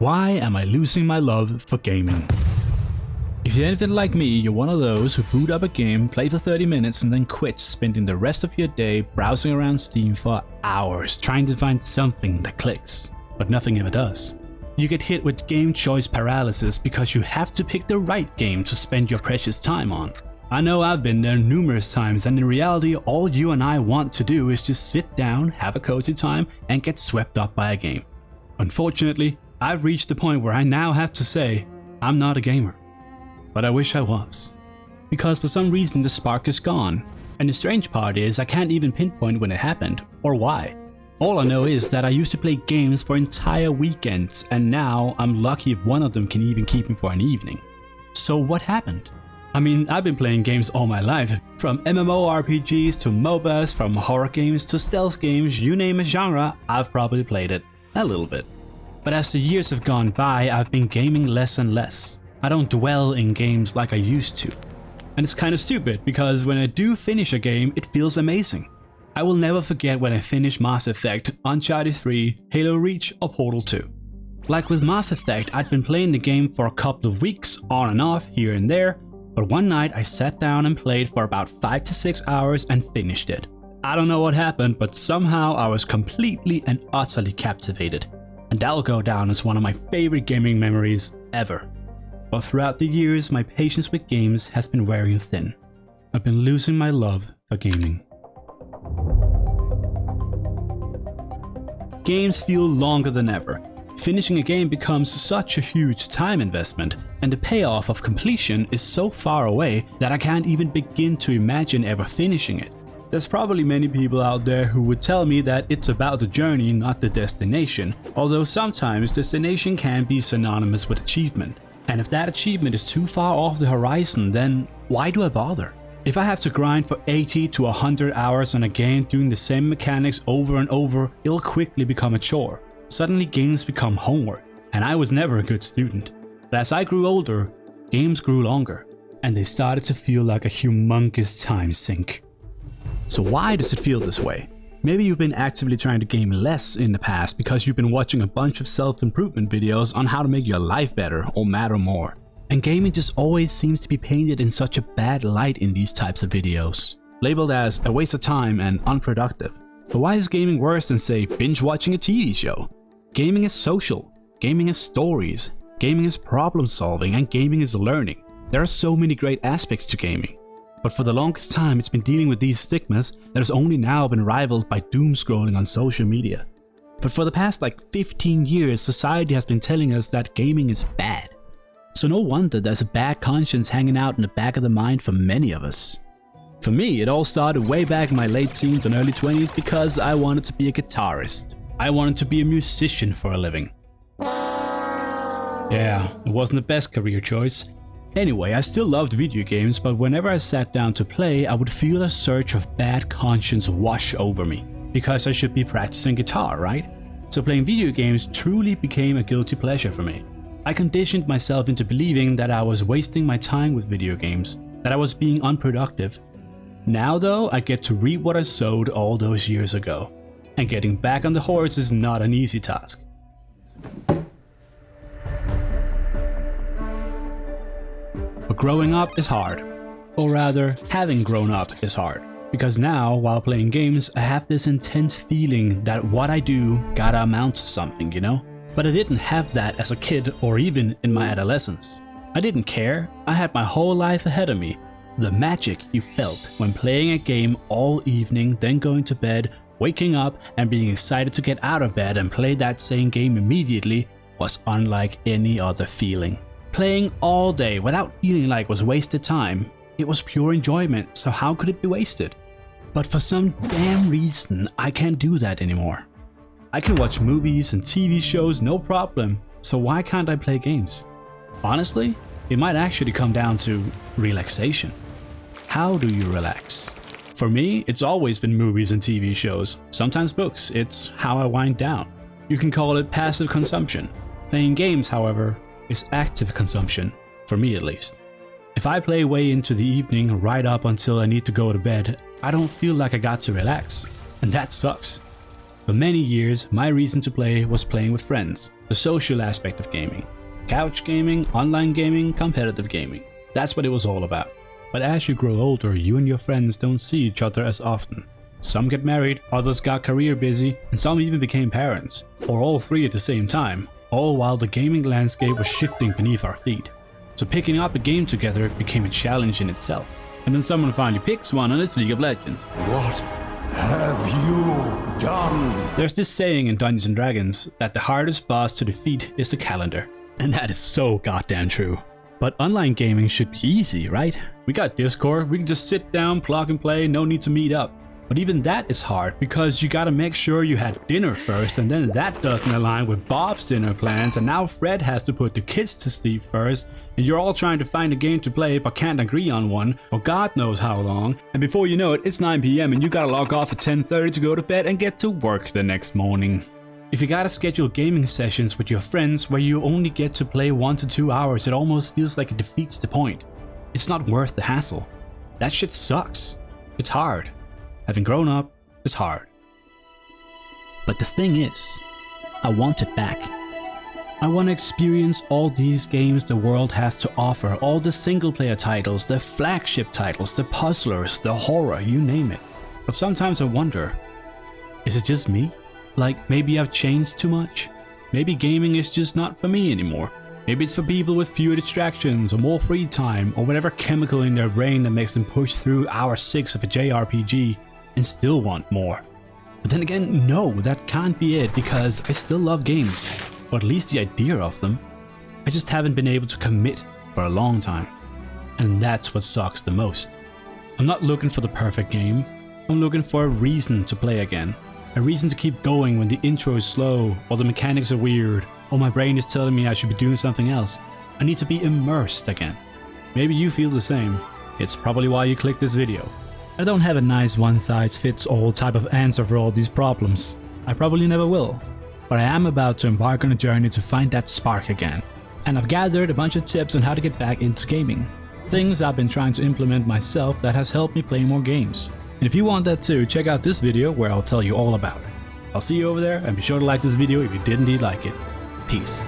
Why am I losing my love for gaming? If you're anything like me, you're one of those who boot up a game, play for 30 minutes and then quit, spending the rest of your day browsing around Steam for hours trying to find something that clicks, but nothing ever does. You get hit with game choice paralysis because you have to pick the right game to spend your precious time on. I know I've been there numerous times, and in reality all you and I want to do is just sit down, have a cozy time and get swept up by a game. Unfortunately, I've reached the point where I now have to say, I'm not a gamer. But I wish I was. Because for some reason the spark is gone. And the strange part is I can't even pinpoint when it happened, or why. All I know is that I used to play games for entire weekends, and now I'm lucky if one of them can even keep me for an evening. So what happened? I mean, I've been playing games all my life. From MMORPGs to MOBAs, from horror games to stealth games, you name a genre, I've probably played it. A little bit. But as the years have gone by, I've been gaming less and less. I don't dwell in games like I used to. And it's kind of stupid, because when I do finish a game, it feels amazing. I will never forget when I finished Mass Effect, Uncharted 3, Halo Reach or Portal 2. Like with Mass Effect, I'd been playing the game for a couple of weeks, on and off, here and there, but one night I sat down and played for about 5 to 6 hours and finished it. I don't know what happened, but somehow I was completely and utterly captivated. And that'll go down as one of my favorite gaming memories ever. But throughout the years, my patience with games has been wearing thin. I've been losing my love for gaming. Games feel longer than ever. Finishing a game becomes such a huge time investment, and the payoff of completion is so far away that I can't even begin to imagine ever finishing it. There's probably many people out there who would tell me that it's about the journey, not the destination, although sometimes destination can be synonymous with achievement. And if that achievement is too far off the horizon, then why do I bother? If I have to grind for 80 to 100 hours on a game doing the same mechanics over and over, it'll quickly become a chore. Suddenly games become homework, and I was never a good student. But as I grew older, games grew longer, and they started to feel like a humongous time sink. So why does it feel this way? Maybe you've been actively trying to game less in the past because you've been watching a bunch of self-improvement videos on how to make your life better or matter more. And gaming just always seems to be painted in such a bad light in these types of videos, labeled as a waste of time and unproductive. But why is gaming worse than, say, binge watching a TV show? Gaming is social, gaming is stories, gaming is problem solving, and gaming is learning. There are so many great aspects to gaming. But for the longest time it's been dealing with these stigmas that has only now been rivaled by doom scrolling on social media. But for the past 15 years, society has been telling us that gaming is bad. So no wonder there's a bad conscience hanging out in the back of the mind for many of us. For me, it all started way back in my late teens and early 20s because I wanted to be a guitarist. I wanted to be a musician for a living. Yeah, it wasn't the best career choice. Anyway, I still loved video games, but whenever I sat down to play, I would feel a surge of bad conscience wash over me, because I should be practicing guitar, right? So playing video games truly became a guilty pleasure for me. I conditioned myself into believing that I was wasting my time with video games, that I was being unproductive. Now though, I get to reap what I sowed all those years ago, and getting back on the horse is not an easy task. But growing up is hard. Or rather, having grown up is hard. Because now, while playing games, I have this intense feeling that what I do gotta amount to something, you know? But I didn't have that as a kid or even in my adolescence. I didn't care. I had my whole life ahead of me. The magic you felt when playing a game all evening, then going to bed, waking up and being excited to get out of bed and play that same game immediately was unlike any other feeling. Playing all day without feeling like it was wasted time. It was pure enjoyment, so how could it be wasted? But for some damn reason, I can't do that anymore. I can watch movies and TV shows no problem, so why can't I play games? Honestly, it might actually come down to relaxation. How do you relax? For me, it's always been movies and TV shows, sometimes books. It's how I wind down. You can call it passive consumption. Playing games, however, is active consumption, for me at least. If I play way into the evening, right up until I need to go to bed, I don't feel like I got to relax, and that sucks. For many years, my reason to play was playing with friends, the social aspect of gaming. Couch gaming, online gaming, competitive gaming. That's what it was all about. But as you grow older, you and your friends don't see each other as often. Some get married, others got career busy, and some even became parents, or all three at the same time, all while the gaming landscape was shifting beneath our feet. So picking up a game together became a challenge in itself. And then someone finally picks one and it's League of Legends. What have you done? There's this saying in Dungeons & Dragons that the hardest boss to defeat is the calendar. And that is so goddamn true. But online gaming should be easy, right? We got Discord, we can just sit down, plug and play, no need to meet up. But even that is hard because you gotta make sure you had dinner first, and then that doesn't align with Bob's dinner plans, and now Fred has to put the kids to sleep first, and you're all trying to find a game to play but can't agree on one for God knows how long, and before you know it, it's 9 PM and you gotta log off at 10:30 to go to bed and get to work the next morning. If you gotta schedule gaming sessions with your friends where you only get to play 1 to 2 hours, it almost feels like it defeats the point. It's not worth the hassle. That shit sucks. It's hard. Having grown up is hard. But the thing is, I want it back. I want to experience all these games the world has to offer, all the single player titles, the flagship titles, the puzzlers, the horror, you name it. But sometimes I wonder, is it just me? Like maybe I've changed too much? Maybe gaming is just not for me anymore. Maybe it's for people with fewer distractions or more free time or whatever chemical in their brain that makes them push through hour 6 of a JRPG and still want more. But then again, no, that can't be it because I still love games, or at least the idea of them. I just haven't been able to commit for a long time. And that's what sucks the most. I'm not looking for the perfect game, I'm looking for a reason to play again. A reason to keep going when the intro is slow, or the mechanics are weird, or my brain is telling me I should be doing something else. I need to be immersed again. Maybe you feel the same. It's probably why you clicked this video. I don't have a nice one-size-fits-all type of answer for all these problems. I probably never will. But I am about to embark on a journey to find that spark again. And I've gathered a bunch of tips on how to get back into gaming. Things I've been trying to implement myself that has helped me play more games. And if you want that too, check out this video where I'll tell you all about it. I'll see you over there, and be sure to like this video if you did indeed like it. Peace.